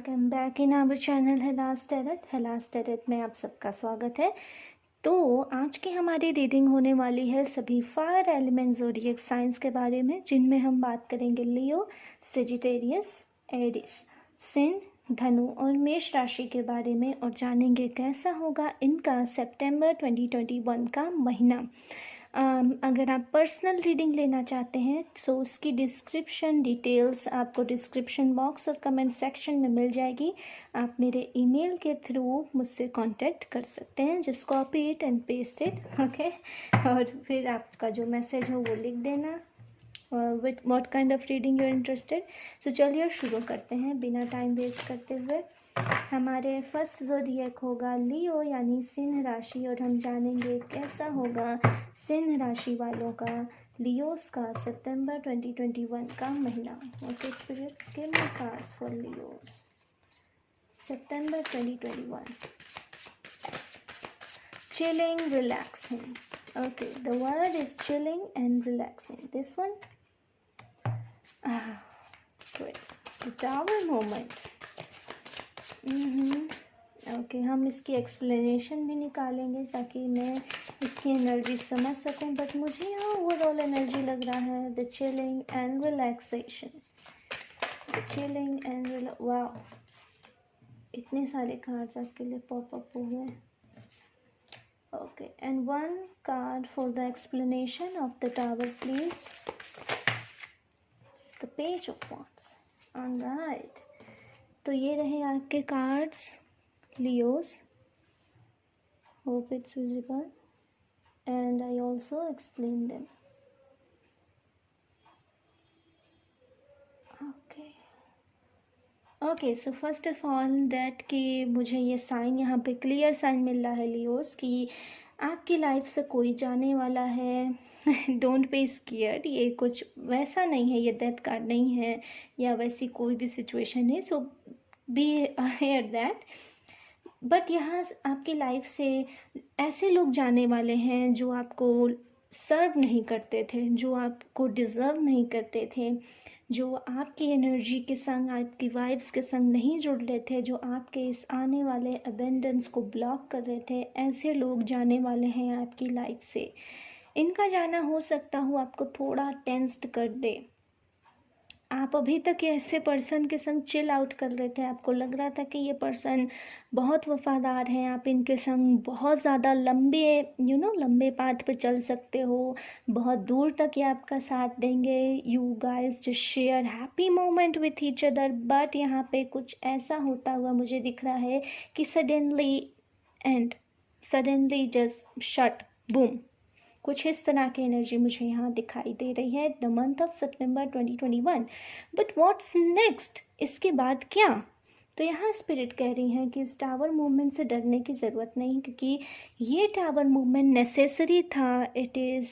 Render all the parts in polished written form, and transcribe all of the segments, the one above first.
Welcome back in our channel हेलास टेरत में आप सबका स्वागत है। तो आज की हमारी रीडिंग होने वाली है सभी फायर एलिमेंट ज़ोडिएक साइंस के बारे में, जिनमें हम बात करेंगे लियो, सेजिटेरियस, एरिस, सिन, धनु और मेष राशि के बारे में, और जानेंगे कैसा होगा इनका सितंबर 2021 का महीना। अगर आप पर्सनल रीडिंग लेना चाहते हैं तो उसकी डिस्क्रिप्शन डिटेल्स आपको डिस्क्रिप्शन बॉक्स और कमेंट सेक्शन में मिल जाएगी। आप मेरे ईमेल के थ्रू मुझसे कांटेक्ट कर सकते हैं, just copy it and paste it, okay. और फिर आपका जो मैसेज हो वो लिख देना, with what kind of reading you are interested. So चलिए शुरू करते हैं बिना टाइम वेस्ट करते हुए। हमारे फर्स्ट ज़ोडिएक होगा लियो यानी सिंह राशि, और हम जानेंगे कैसा होगा सिंह राशि वालों का, लियोस का सितंबर 2021 का महीना। Okay spirits, give me cards for Leos September 2021। Chilling, relaxing. Okay, the word is chilling and relaxing. This one? Great. The tower moment. Okay, हम इसकी एक्सप्लेनेशन भी निकालेंगे ताकि मैं इसकी एनर्जी समझ सकूं, बट मुझे यहाँ ओवरऑल एनर्जी लग रहा है the chilling and relaxation, the chilling and वाह, इतने सारे कार्ड्स आपके लिए पॉप अप हो गए। Okay, and one card for the explanation of the tower please, the page of wands. Alright, तो ये रहे आपके cards Leos, hope it's visible and I also explain them. Okay, so first of all that कि मुझे ये sign यहाँ पे clear sign मिल रहा है लियोस कि आपकी लाइफ से कोई जाने वाला है। डोंट बी स्केयर्ड, ये कुछ वैसा नहीं है, ये डेथ कार्ड नहीं है या वैसी कोई भी सिचुएशन है, सो बी अवेयर दैट। बट यहाँ आपकी लाइफ से ऐसे लोग जाने वाले हैं जो आपको सर्व नहीं करते थे, जो आपको डिज़र्व नहीं करते थे, जो आपकी एनर्जी के संग, आपकी वाइब्स के संग नहीं जुड़ रहे थे, जो आपके इस आने वाले अबेंडेंस को ब्लॉक कर रहे थे, ऐसे लोग जाने वाले हैं आपकी लाइफ से। इनका जाना हो सकता हो आपको थोड़ा टेंस्ड कर दे। आप अभी तक ऐसे पर्सन के संग चिल आउट कर रहे थे, आपको लग रहा था कि ये पर्सन बहुत वफादार हैं, आप इनके संग बहुत ज़्यादा लंबे लंबे पाथ पे चल सकते हो, बहुत दूर तक ये आपका साथ देंगे, you guys just share happy moment with each other. But यहाँ पे कुछ ऐसा होता हुआ मुझे दिख रहा है कि सडनली जस्ट शट बूम, कुछ इस तरह की एनर्जी मुझे यहाँ दिखाई दे रही है the month of September 2021। But what's next, इसके बाद क्या? तो यहाँ स्पिरिट कह रही हैं कि इस टावर मूवमेंट से डरने की ज़रूरत नहीं, क्योंकि ये टावर मूवमेंट नेसेसरी था। It is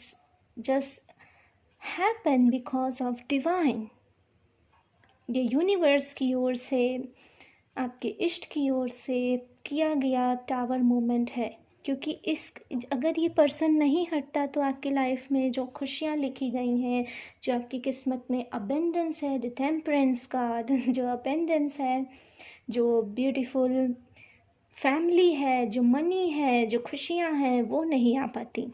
just happen because of divine, ये यूनिवर्स की ओर से, आपके इष्ट की ओर से किया गया टावर मूवमेंट है। क्योंकि अगर ये पर्सन नहीं हटता तो आपकी लाइफ में जो खुशियाँ लिखी गई हैं, जो आपकी किस्मत में अबेंडेंस है, द टेम्परेंस कार्ड, जो अबेंडेंस है, जो ब्यूटीफुल फैमिली है, जो मनी है, जो खुशियाँ हैं, वो नहीं आ पाती।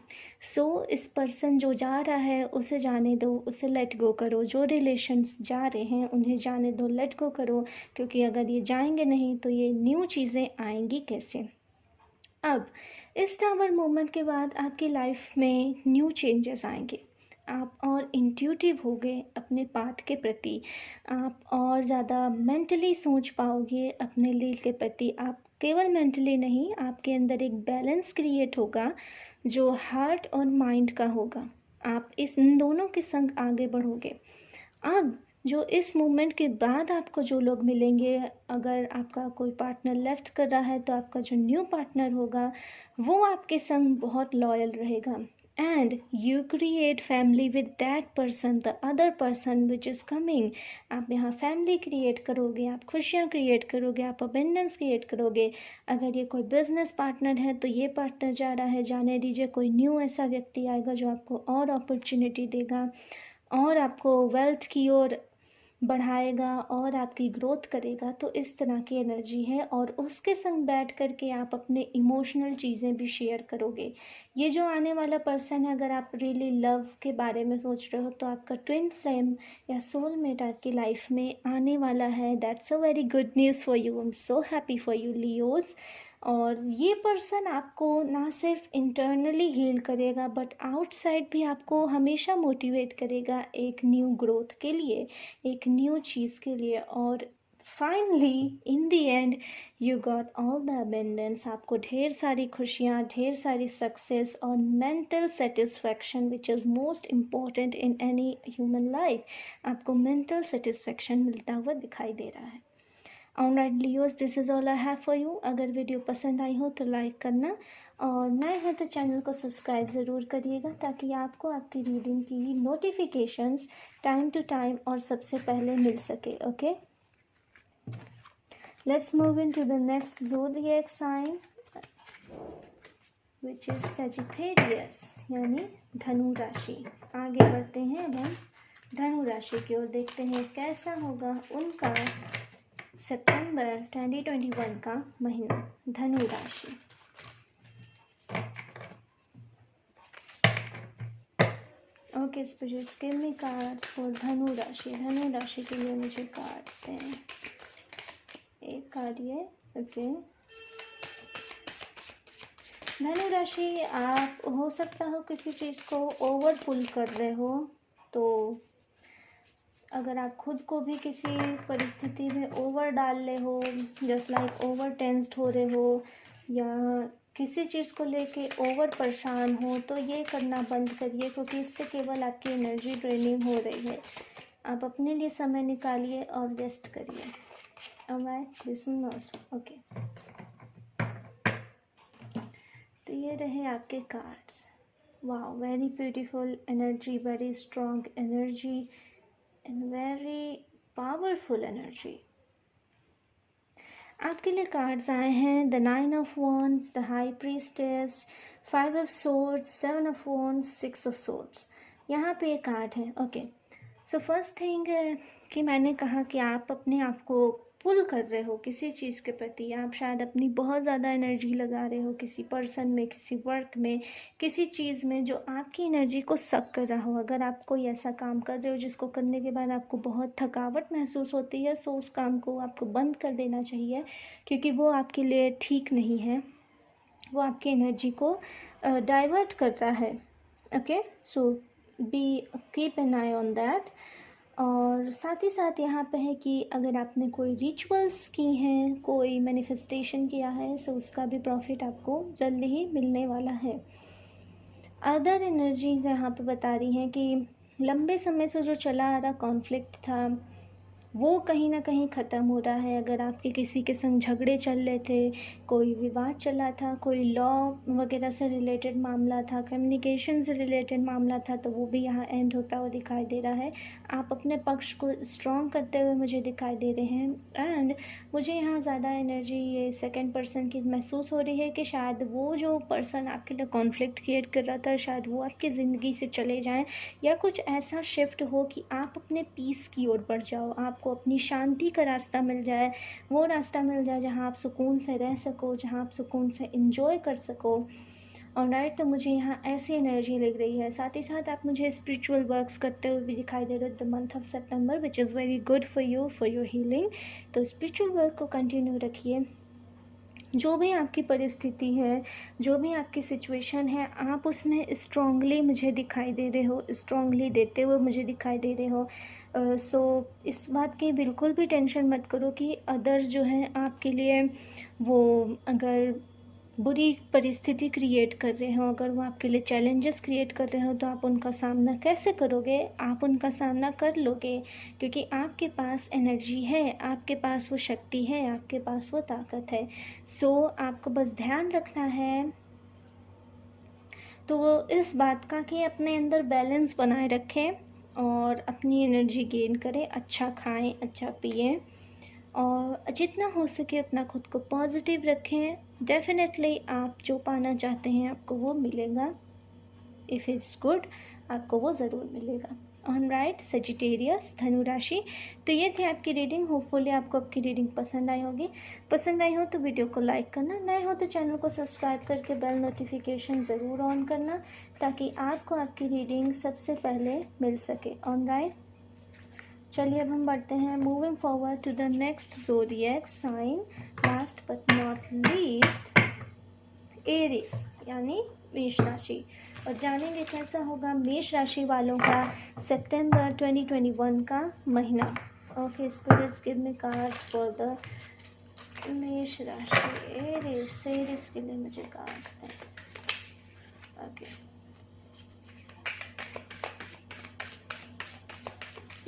सो इस पर्सन जो जा रहा है उसे जाने दो, उसे लेट गो करो। जो रिलेशन्स जा रहे हैं उन्हें जाने दो, लेट गो करो, क्योंकि अगर ये जाएंगे नहीं तो ये न्यू चीज़ें आएंगी कैसे। अब इस टावर मूवमेंट के बाद आपकी लाइफ में न्यू चेंजेस आएंगे। आप और इंट्यूटिव होगे अपने पाथ के प्रति, आप और ज़्यादा मेंटली सोच पाओगे अपने लील के प्रति। आप केवल मेंटली नहीं, आपके अंदर एक बैलेंस क्रिएट होगा जो हार्ट और माइंड का होगा। आप इन दोनों के संग आगे बढ़ोगे। अब जो इस मूवमेंट के बाद आपको जो लोग मिलेंगे, अगर आपका कोई पार्टनर लेफ्ट कर रहा है तो आपका जो न्यू पार्टनर होगा वो आपके संग बहुत लॉयल रहेगा, and you create family with that person, the other person which is coming. आप यहाँ फैमिली क्रिएट करोगे, आप खुशियाँ क्रिएट करोगे, आप अबेंडेंस क्रिएट करोगे। अगर ये कोई बिजनेस पार्टनर है तो ये पार्टनर जा रहा है, जाने दीजिए, कोई न्यू ऐसा व्यक्ति आएगा जो आपको और अपॉर्चुनिटी देगा और आपको वेल्थ की ओर बढ़ाएगा और आपकी ग्रोथ करेगा। तो इस तरह की एनर्जी है, और उसके संग बैठ कर के आप अपने इमोशनल चीज़ें भी शेयर करोगे। ये जो आने वाला पर्सन है, अगर आप रियली लव के बारे में सोच रहे हो, तो आपका ट्विन फ्लेम या सोलमेट आपकी लाइफ में आने वाला है। That's a very good news for you. I am so happy for you Leos. और ये पर्सन आपको ना सिर्फ इंटरनली हील करेगा, बट आउटसाइड भी आपको हमेशा मोटिवेट करेगा एक न्यू ग्रोथ के लिए, एक न्यू चीज़ के लिए। और finally in the end you got all the abundance. आपको ढेर सारी खुशियाँ, ढेर सारी सक्सेस और mental satisfaction, which is most important in any human life. आपको मेंटल सेटिस्फैक्शन मिलता हुआ दिखाई दे रहा है। Alright Leos, this is all I have for you. अगर वीडियो पसंद आई हो तो लाइक करना, और नए हैं तो चैनल को सब्सक्राइब ज़रूर करिएगा, ताकि आपको आपकी रीडिंग की नोटिफिकेशंस टाइम टू टाइम और सबसे पहले मिल सके। Okay, let's move into the next zodiac sign, which is Sagittarius, यानी धनु राशि। आगे बढ़ते हैं अब हम धनु राशि की ओर, देखते हैं कैसा होगा उनका सितंबर 2021 का महीना। धनु राशि, okay spirits, give me cards for धनु राशि। धनु राशि के लिए मुझे कार्ड्स दें। एक कार्ड ये, ओके। धनु राशि, आप हो सकता हो किसी चीज़ को ओवर पुल कर रहे हो, तो अगर आप खुद को भी किसी परिस्थिति में ओवर डाल रहे हो, जस्ट लाइक ओवर टेंस्ड हो रहे हो, या किसी चीज़ को लेके ओवर परेशान हो, तो ये करना बंद करिए, क्योंकि इससे केवल आपकी एनर्जी ड्रेनिंग हो रही है। आप अपने लिए समय निकालिए और रेस्ट करिए। Alright, listen also, okay. तो ये रहे आपके cards. Wow, very beautiful energy, very strong energy and very powerful energy. आपके लिए कार्ड्स आए हैं the 9 of wands, the high priestess, 5 of swords, 7 of wands, 6 of swords. यहाँ पे एक कार्ड है। ओके, सो फर्स्ट थिंग कि मैंने कहा कि आप अपने आप को पुल कर रहे हो किसी चीज़ के प्रति। आप शायद अपनी बहुत ज़्यादा एनर्जी लगा रहे हो किसी पर्सन में, किसी वर्क में, किसी चीज़ में जो आपकी एनर्जी को सक कर रहा हो। अगर आप कोई ऐसा काम कर रहे हो जिसको करने के बाद आपको बहुत थकावट महसूस होती है, सो उस काम को आपको बंद कर देना चाहिए, क्योंकि वो आपके लिए ठीक नहीं है। वो आपकी एनर्जी को डाइवर्ट कर रहा है। Okay, so be keep an I on that. और साथ ही साथ यहाँ पे है कि अगर आपने कोई रिचुअल्स की हैं, कोई मैनिफेस्टेशन किया है, सो उसका भी प्रॉफिट आपको जल्दी ही मिलने वाला है। अदर एनर्जीज यहाँ पे बता रही हैं कि लंबे समय से जो चला आ रहा कॉन्फ्लिक्ट था, वो कहीं ना कहीं ख़त्म हो रहा है। अगर आपके किसी के संग झगड़े चल रहे थे, कोई विवाद चला था, कोई लॉ वगैरह से रिलेटेड मामला था, कम्युनिकेशन से रिलेटेड मामला था, तो वो भी यहाँ एंड होता हुआ दिखाई दे रहा है। आप अपने पक्ष को स्ट्रॉन्ग करते हुए मुझे दिखाई दे रहे हैं। एंड मुझे यहाँ ज़्यादा एनर्जी ये सेकेंड पर्सन की महसूस हो रही है कि शायद वो जो पर्सन आपके लिए कॉन्फ्लिक्ट क्रिएट कर रहा था, शायद वो आपकी ज़िंदगी से चले जाएँ, या कुछ ऐसा शिफ्ट हो कि आप अपने पीस की ओर बढ़ जाओ, आपको अपनी शांति का रास्ता मिल जाए। वो रास्ता मिल जाए जहाँ आप सुकून से रह सको, जहाँ आप सुकून से एंजॉय कर सको। ऑलराइट, तो मुझे यहाँ ऐसी एनर्जी लग रही है। साथ ही साथ आप मुझे स्पिरिचुअल वर्क्स करते हुए भी दिखाई दे रहे हो the month of September, which is very good for you, for your healing. तो स्पिरिचुअल वर्क को कंटिन्यू रखिए। जो भी आपकी परिस्थिति है, जो भी आपकी सिचुएशन है, आप उसमें स्ट्रांगली मुझे दिखाई दे रहे हो, स्ट्रांगली देते हुए मुझे दिखाई दे रहे हो। सो इस बात की बिल्कुल भी टेंशन मत करो कि अदर्स जो हैं आपके लिए, वो अगर बुरी परिस्थिति क्रिएट कर रहे हो, अगर वो आपके लिए चैलेंजेस क्रिएट कर रहे हो, तो आप उनका सामना कैसे करोगे? आप उनका सामना कर लोगे, क्योंकि आपके पास एनर्जी है, आपके पास वो शक्ति है, आपके पास वो ताकत है। सो आपको बस ध्यान रखना है तो वो इस बात का कि अपने अंदर बैलेंस बनाए रखें और अपनी एनर्जी गेन करें, अच्छा खाएं, अच्छा पिएं, और जितना हो सके उतना खुद को पॉजिटिव रखें। डेफिनेटली आप जो पाना चाहते हैं आपको वो मिलेगा, इफ़ इट्स गुड। आपको वो ज़रूर मिलेगा। ऑलराइट सेजिटेरियस, धनु राशि। तो ये थी आपकी रीडिंग। होपफुली आपको आपकी रीडिंग पसंद आई होगी। पसंद आई हो तो वीडियो को लाइक करना, नए हो तो चैनल को सब्सक्राइब करके बेल नोटिफिकेशन ज़रूर ऑन करना, ताकि आपको आपकी रीडिंग सबसे पहले मिल सके। ऑलराइट, चलिए अब हम बढ़ते हैं moving forward to the next zodiac sign, last but not least Aries यानी मेष राशि, और जानेंगे कैसा होगा मेष राशि वालों का सितंबर 2021 का महीना। Okay, spirits give me cards for the मेष राशि एरिस। एरिस के लिए मुझे कार्ड्स दें। Okay,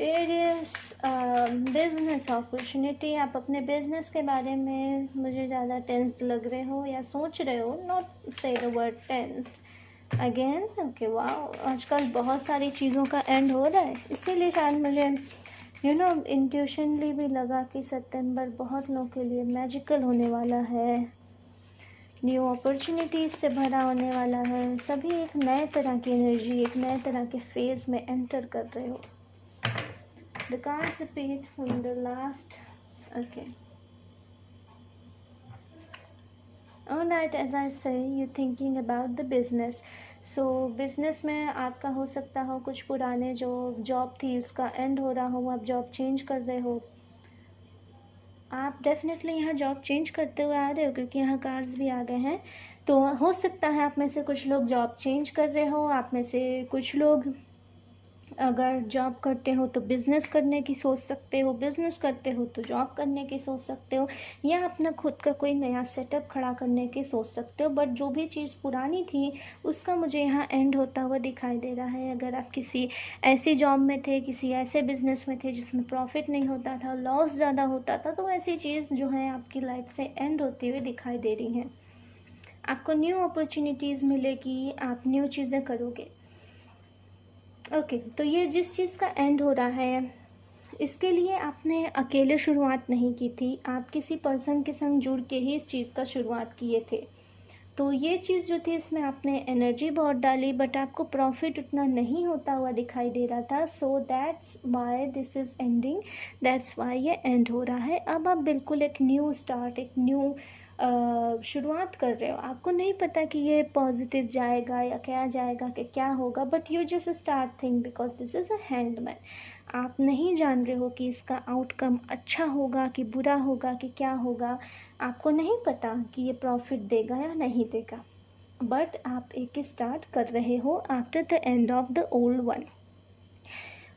Aries business opportunity. आप अपने बिजनेस के बारे में मुझे ज़्यादा टेंस्ड लग रहे हो या सोच रहे हो, नॉट से the word tensed again. Okay, वाह, आजकल बहुत सारी चीज़ों का एंड हो रहा है, इसीलिए शायद मुझे इंट्यूशनली भी लगा कि सितंबर बहुत लोगों के लिए मैजिकल होने वाला है, न्यू अपॉर्चुनिटीज़ से भरा होने वाला है। सभी एक नए तरह की एनर्जी, एक नए तरह के फेज में एंटर कर रहे हो। The cards repeat from the last. Okay. Alright, as I say, you're thinking about the business. So business में आपका हो सकता हो कुछ पुराने जो जॉब थी उसका एंड हो रहा हो, आप जॉब चेंज कर रहे हो। आप डेफिनेटली यहाँ जॉब चेंज करते हुए आ रहे हो, क्योंकि यहाँ कार्ड्स भी आ गए हैं। तो हो सकता है आप में से कुछ लोग जॉब चेंज कर रहे हो, आप में से कुछ लोग अगर जॉब करते हो तो बिज़नेस करने की सोच सकते हो, बिज़नेस करते हो तो जॉब करने की सोच सकते हो, या अपना खुद का कोई नया सेटअप खड़ा करने की सोच सकते हो। बट जो भी चीज़ पुरानी थी उसका मुझे यहाँ एंड होता हुआ दिखाई दे रहा है। अगर आप किसी ऐसी जॉब में थे, किसी ऐसे बिज़नेस में थे जिसमें प्रॉफिट नहीं होता था, लॉस ज़्यादा होता था, तो ऐसी चीज़ जो है आपकी लाइफ से एंड होती हुई दिखाई दे रही हैं। आपको न्यू अपॉर्चुनिटीज़ मिलेगी, आप न्यू चीज़ें करोगे। ओके, तो ये जिस चीज़ का एंड हो रहा है इसके लिए आपने अकेले शुरुआत नहीं की थी, आप किसी पर्सन के संग जुड़ के ही इस चीज़ का शुरुआत किए थे। तो ये चीज़ जो थी इसमें आपने एनर्जी बहुत डाली, बट आपको प्रॉफिट उतना नहीं होता हुआ दिखाई दे रहा था। So that's why this is ending, that's why ये एंड हो रहा है। अब आप बिल्कुल एक न्यू स्टार्ट, एक न्यू शुरुआत कर रहे हो। आपको नहीं पता कि ये पॉजिटिव जाएगा या क्या जाएगा, कि क्या होगा, but you just start thing because this is a handman. आप नहीं जान रहे हो कि इसका आउटकम अच्छा होगा कि बुरा होगा कि क्या होगा, आपको नहीं पता कि ये प्रॉफिट देगा या नहीं देगा, बट आप एक स्टार्ट कर रहे हो after the end of the old one.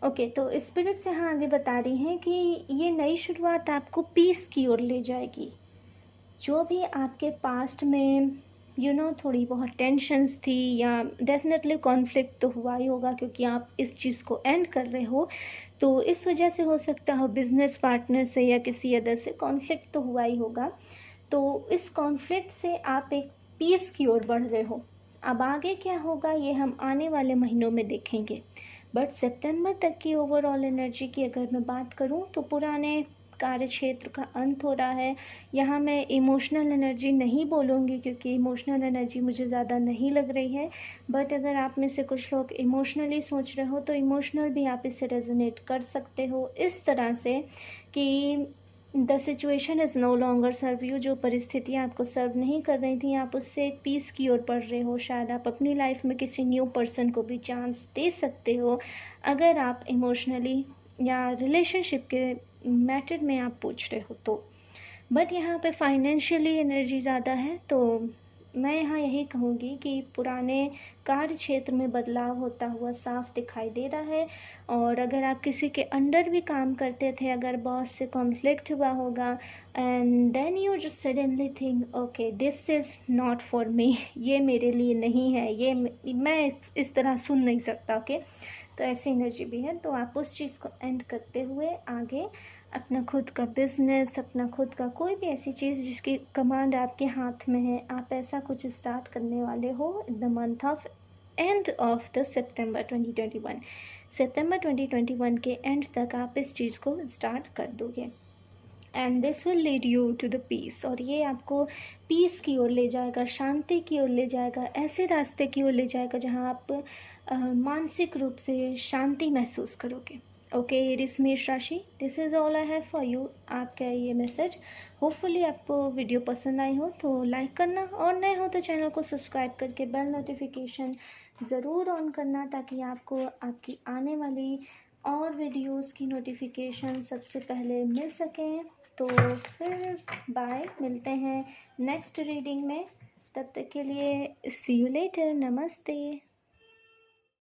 Okay, तो स्पिरिट्स यहाँ आगे बता रही हैं कि ये नई शुरुआत आपको पीस की ओर ले जाएगी। जो भी आपके पास्ट में थोड़ी बहुत टेंशन्स थी, या डेफिनेटली कॉन्फ्लिक्ट तो हुआ ही होगा, क्योंकि आप इस चीज़ को एंड कर रहे हो, तो इस वजह से हो सकता हो बिजनेस पार्टनर से या किसी अदर से कॉन्फ्लिक्ट तो हुआ ही होगा। तो इस कॉन्फ्लिक्ट से आप एक पीस की ओर बढ़ रहे हो। अब आगे क्या होगा ये हम आने वाले महीनों में देखेंगे, बट सितंबर तक की ओवरऑल एनर्जी की अगर मैं बात करूं तो पुराने कार्य क्षेत्र का अंत हो रहा है। यहाँ मैं इमोशनल एनर्जी नहीं बोलूँगी, क्योंकि इमोशनल एनर्जी मुझे ज़्यादा नहीं लग रही है, बट अगर आप में से कुछ लोग इमोशनली सोच रहे हो तो इमोशनल भी आप इससे रेजोनेट कर सकते हो, इस तरह से कि the situation is no longer serve you. जो परिस्थितियाँ आपको सर्व नहीं कर रही थी, आप उससे एक पीस की ओर बढ़ रहे हो। शायद आप अपनी लाइफ में किसी न्यू पर्सन को भी चांस दे सकते हो, अगर आप इमोशनली या रिलेशनशिप के मैटर में आप पूछ रहे हो तो। बट यहाँ पे फाइनेंशियली एनर्जी ज़्यादा है, तो मैं यहाँ यही कहूँगी कि पुराने कार्य क्षेत्र में बदलाव होता हुआ साफ दिखाई दे रहा है। और अगर आप किसी के अंडर भी काम करते थे, अगर बॉस से कॉन्फ्लिक्ट हुआ होगा, and then you just suddenly think okay this is not for me, ये मेरे लिए नहीं है, ये मैं इस तरह सुन नहीं सकता। ओके, तो ऐसी एनर्जी भी है। तो आप उस चीज़ को एंड करते हुए आगे अपना खुद का बिजनेस, अपना खुद का कोई भी ऐसी चीज़ जिसकी कमांड आपके हाथ में है, आप ऐसा कुछ स्टार्ट करने वाले हो in the month of end of the September 2021। सितंबर 2021 के एंड तक आप इस चीज़ को स्टार्ट कर दोगे, and this will lead you to the peace. और ये आपको पीस की ओर ले जाएगा, शांति की ओर ले जाएगा, ऐसे रास्ते की ओर ले जाएगा जहाँ आप मानसिक रूप से शांति महसूस करोगे। ओके एरिस मेष राशि, this is all I have for you. आपका ये मैसेज, होपफुली आपको वीडियो पसंद आई हो तो लाइक करना, और नए हो तो चैनल को सब्सक्राइब करके बेल नोटिफिकेशन ज़रूर ऑन करना, ताकि आपको आपकी आने वाली और वीडियोस की नोटिफिकेशन सबसे पहले मिल सकें। तो फिर बाय, मिलते हैं नेक्स्ट रीडिंग में। तब तक के लिए सी यू लेटर, नमस्ते।